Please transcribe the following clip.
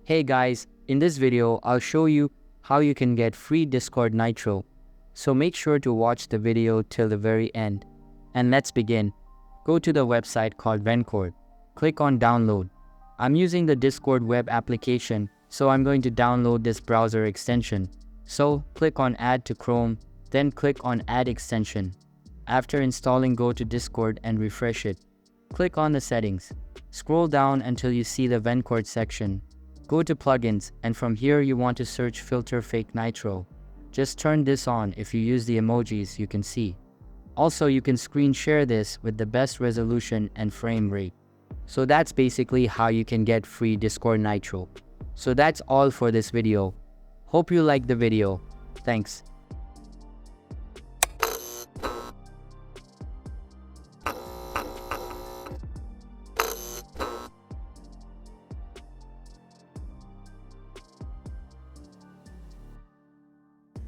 Hey guys, in this video, I'll show you how you can get free Discord Nitro. So make sure to watch the video till the very end. And let's begin. Go to the website called Vencord. Click on download. I'm using the Discord web application, so I'm going to download this browser extension. So click on add to Chrome, then click on add extension. After installing, go to Discord and refresh it. Click on the settings. Scroll down until you see the Vencord section. Go to plugins, and from here you want to search filter fake Nitro. Just turn this on if you use the emojis you can see. Also, you can screen share this with the best resolution and frame rate. So that's basically how you can get free Discord Nitro. So that's all for this video. Hope you liked the video. Thanks.